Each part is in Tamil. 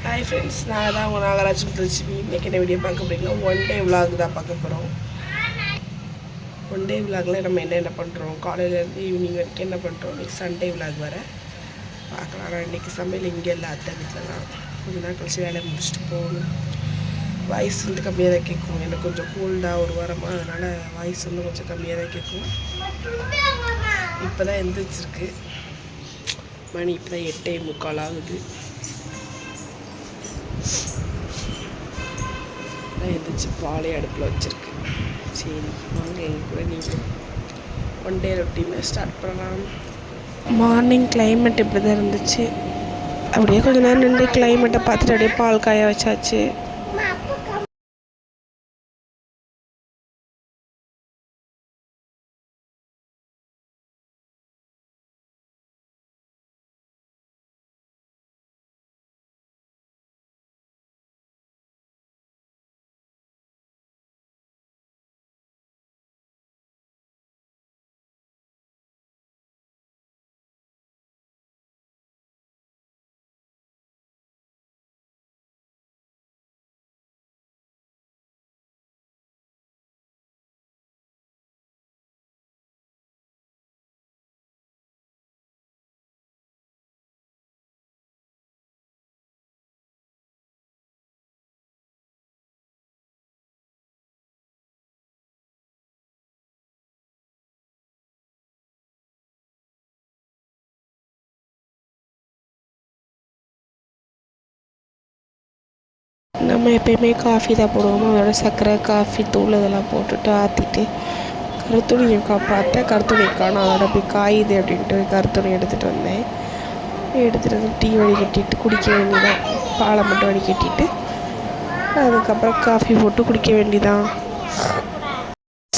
ஹாய் ஃப்ரெண்ட்ஸ், நான் தான் உங்கள் நாகராஜ் திருச்சி. இன்றைக்கி என்ன வீடியோ பார்க்க போகிறீங்கன்னா ஒன் டே விலாக் தான் பார்க்க போகிறோம். ஒன் டே விலாகில் நம்ம என்ன பண்ணுறோம், காலையிலேருந்து ஈவினிங் வரைக்கும் என்ன பண்ணுறோம். இன்றைக்கி சண்டே விலாக் வர பார்க்கலாம். ஆனால் இன்றைக்கி சமையல் இங்கே இல்லை, அத்தை வீட்டில் தான். கொஞ்சம் நாள் கழிச்சு வேலையை முடிச்சுட்டு போகணும். வாய்ஸ் வந்து கம்மியாக தான் கேட்கும். எனக்கு கொஞ்சம் கோல்டாக ஒரு வாரமாக, அதனால் வாய்ஸ் வந்து கொஞ்சம் கம்மியாக தான் கேட்கும். இப்போ தான் எந்திரிச்சிருக்கு. மணி இப்போ தான் 8:45 ஆகுது. எந்திரிச்சு பாலே அடுப்பில் வச்சுருக்கு. சரி வாங்க, எங்கள் கூட நீங்கள் ஒன் டே ரொட்டீனை ஸ்டார்ட் பண்ணலாம். மார்னிங் கிளைமேட் இப்படி தான் இருந்துச்சு. அப்படியே கொஞ்சம் நேரம் நின்று கிளைமேட்டை பார்த்துட்டு அப்படியே பால் காய வச்சாச்சு. நம்ம எப்பயுமே காஃபி தான் போடுவோம். அதோட சர்க்கரை, காஃபி தூள் இதெல்லாம் போட்டுட்டு ஆற்றிட்டு கருத்துணியை பார்த்தேன். கருத்துணியை காணும். அதோட போய் காயுது அப்படின்ட்டு கருத்துணி எடுத்துகிட்டு வந்தேன். எடுத்துகிட்டு வந்து டீ வடிகட்டிட்டு குடிக்க வேண்டியதான். பாலை மட்டும் வடிகட்டிட்டு அதுக்கப்புறம் காஃபி போட்டு குடிக்க வேண்டியதான்.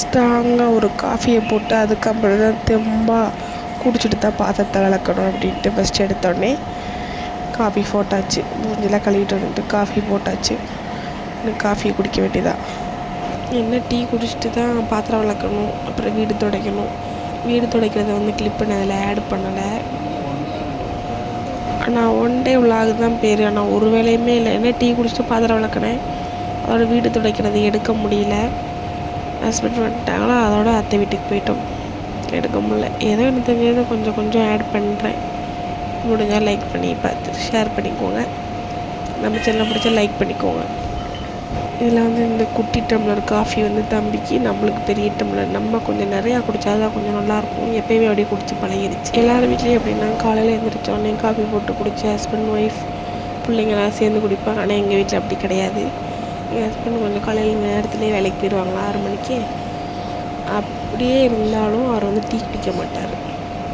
ஸ்ட்ராங்காக ஒரு காஃபியை போட்டு அதுக்கப்புறம் தான் தெம்பாக குடிச்சிட்டு தான் பாத்திரத்தை விளக்கணும் அப்படின்ட்டு ஃபஸ்ட் எடுத்தோடனே காஃபி போட்டாச்சு. மூஞ்செல்லாம் கழுவிட்டு வந்துட்டு காஃபி போட்டாச்சு. இன்னும் காஃபியை குடிக்க வேண்டியதான். என்ன டீ குடிச்சிட்டு தான் பாத்திரம் விளக்கணும், அப்புறம் வீடு துடைக்கணும். வீடு துடைக்கிறத வந்து கிளிப் பண்ண அதில் ஆட் பண்ணலை. ஆனால் ஒன் டே விலாக் தான் பேர். ஆனால் ஒரு வேலையுமே இல்லை. என்ன டீ குடிச்சிட்டு பாத்திரம் விளக்கினேன், அதோட வீடு துடைக்கிறது எடுக்க முடியல. ஹஸ்பண்ட் வந்துட்டாங்களா, அதோட அத்தை வீட்டுக்கு போயிட்டோம். எடுக்க முடியல. ஏதோ எனக்கு தெரிஞ்சதை கொஞ்சம் கொஞ்சம் ஆட் பண்ணுறேன். முடிஞ்சால் லைக் பண்ணி பார்த்து ஷேர் பண்ணிக்கோங்க. நம்ம சேனலை பிடிச்சா லைக் பண்ணிக்கோங்க. இதில் வந்து இந்த குட்டி டம்ளர் காஃபி வந்து தம்பிக்கு, நம்மளுக்கு பெரிய டம்ளர். நம்ம கொஞ்சம் நிறையா குடித்தா தான் கொஞ்சம் நல்லாயிருக்கும். எப்போயுமே அப்படியே குடித்து பழகிடுச்சு. எல்லாரும் வீட்லேயும் எப்படின்னா காலையில் எழுந்திரிச்சோடனே காஃபி போட்டு குடிச்சு ஹஸ்பண்ட் ஒய்ஃப் பிள்ளைங்களாம் சேர்ந்து குடிப்பாங்க. ஆனால் எங்கள் வீட்டில் அப்படி கிடையாது. எங்கள் ஹஸ்பண்ட் கொஞ்சம் காலையில் நேரத்துலேயே வேலைக்கு போயிடுவாங்க, 6 மணிக்கு. அப்படியே இருந்தாலும் அவர் வந்து டீ குடிக்க மாட்டார்.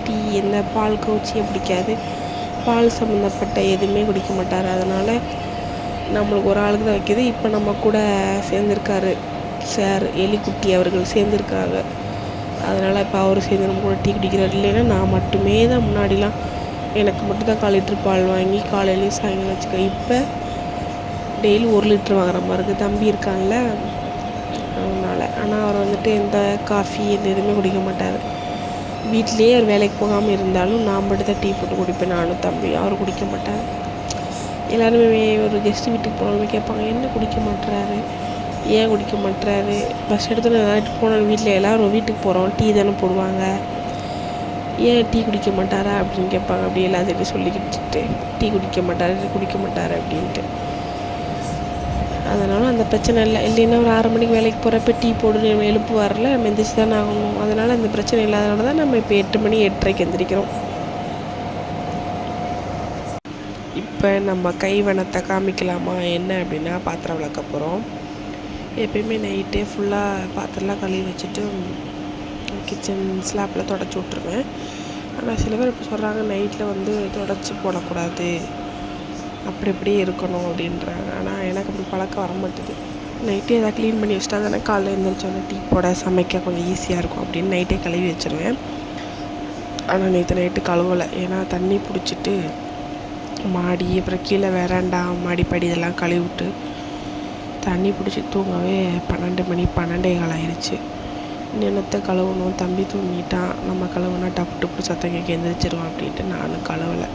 டீ எந்த பால் கவுச்சியை பிடிக்காது. பால் சம்மந்தப்பட்ட எதுவுமே குடிக்க மாட்டார். அதனால் நம்மளுக்கு ஒரு ஆளுக்கு தான் வைக்கிது. இப்போ நம்ம கூட சேர்ந்துருக்காரு சார் எலிக்குட்டி அவர்கள் சேர்ந்துருக்காங்க. அதனால் இப்போ அவர் சேர்ந்து நம்ம கூட டீ குடிக்கிறார். இல்லைன்னா நான் மட்டுமே தான். முன்னாடிலாம் எனக்கு மட்டும் தான் 1/4 லிட்டர் பால் வாங்கி காலையிலையும் சாயங்காலம் வச்சுக்க. இப்போ டெய்லி 1 லிட்டர் வாங்குற மாதிரி இருக்குது. தம்பி இருக்கான்ல, அதனால். ஆனால் அவர் வந்துட்டு எந்த காஃபி எந்த எதுவுமே குடிக்க மாட்டார். வீட்லேயே அவர் வேலைக்கு போகாமல் இருந்தாலும் நான் மட்டும் தான் டீ போட்டு குடிப்பேன், நானும் தம்பி. அவர் குடிக்க மாட்டார். எல்லாருமே ஒரு கெஸ்ட்டு வீட்டுக்கு போனாலுமே கேட்பாங்க, என்ன குடிக்க மாட்டுறாரு, ஏன் குடிக்க மாட்டுறாரு. பஸ் எடுத்து நான் போனாலும் வீட்டில் எல்லோரும் வீட்டுக்கு போகிறோம் டீ தானே போடுவாங்க, ஏன் டீ குடிக்க மாட்டாரா அப்படின்னு கேட்பாங்க. அப்படி எல்லாத்தையும் சொல்லிக்கிட்டு டீ குடிக்க மாட்டார் அப்படின்ட்டு. அதனால் அந்த பிரச்சனை இல்லை. இல்லைன்னா ஒரு 6 மணிக்கு வேலைக்கு போகிறப்ப டீ போட்டு எழுப்பு வரல, நம்ம எந்திரிச்சு தானே ஆகணும். அதனால் அந்த பிரச்சனை இல்லாதனால தான் நம்ம இப்போ 8 மணி 8:30க்கு எந்திரிக்கிறோம். இப்போ நம்ம கைவனத்தை காமிக்கலாமா என்ன அப்படின்னா, பாத்திரம் விளக்க போகிறோம். எப்பயுமே நைட்டே ஃபுல்லாக பாத்திரம்லாம் கழுவி வச்சுட்டு கிச்சன் ஸ்லாப்பில் தொடச்சி விட்ருவேன். ஆனால் சில பேர் இப்போ சொல்கிறாங்க நைட்டில் வந்து தொடச்சி போடக்கூடாது, அப்படி இப்படியே இருக்கணும் அப்படின்றாங்க. ஆனால் எனக்கு அப்படி பழக்கம் வர மாட்டேது. நைட்டே எதாவது க்ளீன் பண்ணி வச்சுட்டா தானே காலையில் எழுந்திரிச்சோன்னே டீ போட சமைக்க கொஞ்சம் ஈஸியாக இருக்கும் அப்படின்னு நைட்டே கழுவி வச்சுருவேன். ஆனால் நேற்று நைட்டு கழுவலை. ஏன்னா தண்ணி பிடிச்சிட்டு மாடி அப்புறம் கீழே வேறாண்டா மாடிப்படி இதெல்லாம் கழுவி விட்டு தண்ணி பிடிச்சி தூங்கவே 12 மணி 12:15 ஆயிடுச்சு. நினத்தை கழுவணும். தம்பி தூங்கிட்டான், நம்ம கழுவுனா டப்பு டப்பு சத்தம் கேட்க எந்திரிச்சிருவான் அப்படின்ட்டு நானும் கழுவலை.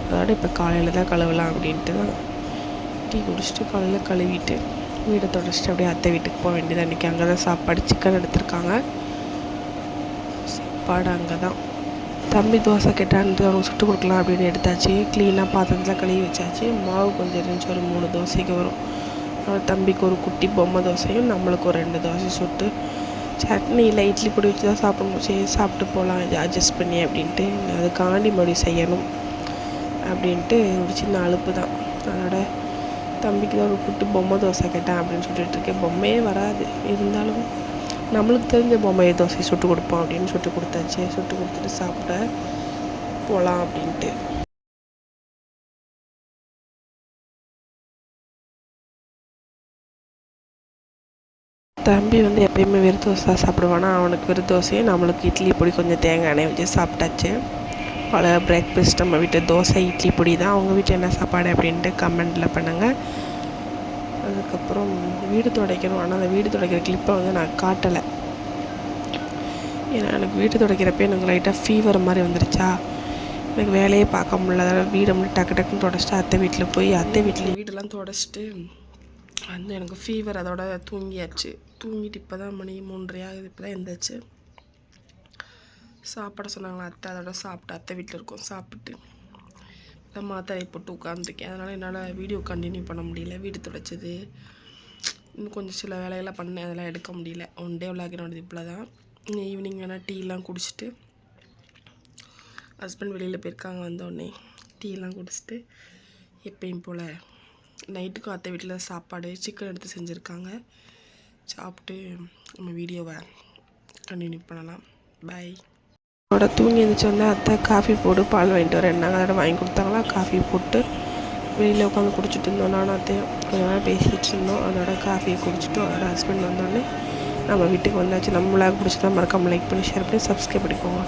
அதோட இப்போ காலையில் தான் கழுவலாம் அப்படின்ட்டு தான் டீ குடிச்சிட்டு காலையில் கழுவிட்டு வீடை தொடச்சிட்டு அப்படியே அத்தை வீட்டுக்கு போக வேண்டியது. அன்றைக்கி அங்கே தான் சாப்பாடு, சிக்கன் எடுத்திருக்காங்க. சாப்பாடு அங்கே தான். தம்பி தோசை கேட்டான்ட்டு அவங்க சுட்டு கொடுக்கலாம் அப்படின்னு எடுத்தாச்சு. க்ளீனாக பாத்திரத்தில் கழுவி வச்சாச்சு. மாவு கொஞ்சம் இருந்துச்சு, ஒரு 3 தோசைக்கு வரும். தம்பிக்கு ஒரு குட்டி பொம்மை தோசையும் நம்மளுக்கு ஒரு 2 தோசை சுட்டு, சட்னி இல்லை இட்லி பொடி வச்சு தான் சாப்பிடணும். சரி சாப்பிட்டு போகலாம் அட்ஜஸ்ட் பண்ணி அப்படின்ட்டு. அதுக்காண்டி மறுபடியும் செய்யணும் அப்படின்ட்டு ஒரு சின்ன அலுப்பு தான். அதோட தம்பிக்கு தான் ஒரு குட்டி பொம்மை தோசை கேட்டேன் அப்படின்னு சொல்லிட்டு இருக்கேன். பொம்மையே வராது, இருந்தாலும் நம்மளுக்கு தெரிஞ்ச பொம்மையை தோசை சுட்டு கொடுப்போம் அப்படின்னு சுட்டு கொடுத்தாச்சு. சுட்டு கொடுத்துட்டு சாப்பிட போகலாம் அப்படின்ட்டு. தம்பி வந்து எப்பயுமே வெறும் தோசை சாப்பிடுவானா, அவனுக்கு வெறும் தோசையை, நம்மளுக்கு இட்லி பொடி கொஞ்சம் தேங்காய் எண்ணெய் வச்சு சாப்பிட்டாச்சு. பல பிரேக்ஃபாஸ்ட் நம்ம வீட்டு தோசை இட்லி பொடி தான். அவங்க வீட்டில் என்ன சாப்பாடு அப்படின்ட்டு கமெண்டில் பண்ணுங்கள். அதுக்கப்புறம் வீடு துடைக்கணும். ஆனால் அந்த வீடு துடைக்கிற கிளிப்பை வந்து நான் காட்டலை. ஏன்னா எனக்கு வீடு துடைக்கிறப்ப எனக்கு லைட்டாக ஃபீவர் மாதிரி வந்துருச்சா, எனக்கு வேலையே பார்க்க முடியல. அதனால் வீடை மட்டும் டக்கு டக்குன்னு துடைச்சிட்டு அத்தை வீட்டில் போய் அத்தை வீட்டில் வீடெல்லாம் துடைச்சிட்டு வந்து எனக்கு ஃபீவர், அதோட தூங்கியாச்சு. தூங்கிட்டு இப்போ தான் மணி 3:30 ஆகுது. இப்போ தான் எழுந்திரிச்சு சாப்பிட சொன்னாங்களா அத்தை, அதோட சாப்பிட்டு அத்தை வீட்டில் இருக்கோம். சாப்பிட்டு தான் மாத்திரை போட்டு உட்காந்துருக்கேன். அதனால் என்னால் வீடியோ கண்டினியூ பண்ண முடியல. வீடு துடைச்சது இன்னும் கொஞ்சம் சில வேலையெல்லாம் பண்ணேன், அதெல்லாம் எடுக்க முடியல. ஒன் டே விளாகினோடது இப்போ தான். ஈவினிங் வேணால் டீலாம் குடிச்சிட்டு, ஹஸ்பண்ட் வெளியில் போயிருக்காங்க, வந்தோடனே டீலாம் குடிச்சிட்டு எப்பயும் போல் நைட்டுக்கும் அத்தை வீட்டில் சாப்பாடு சிக்கன் எடுத்து செஞ்சுருக்காங்க. சாப்பிட்டு நம்ம வீடியோவை கண்டினியூ பண்ணலாம். பாய். அதோட தூங்கி எழுந்திரிச்சு வந்தால் அத்தை காஃபி போட்டு பால் வாங்கிட்டு வரேன்னாங்க. அதோட வாங்கி கொடுத்தாங்களா, காஃபி போட்டு வெளியில் உட்காந்து குடிச்சிட்டு இருந்தோம். நானும் அத்தையும் கொஞ்ச நேரம் பேசிகிட்டு இருந்தோம். அதோட காஃபியை குடிச்சிட்டு அதோட ஹஸ்பண்ட் வந்தோடனே நம்ம வீட்டுக்கு வந்தாச்சு. நம்ம விளாக் பிடிச்சதா மறக்காமல் லைக் பண்ணி ஷேர் பண்ணி சப்ஸ்கிரைப் பண்ணிக்கோங்க.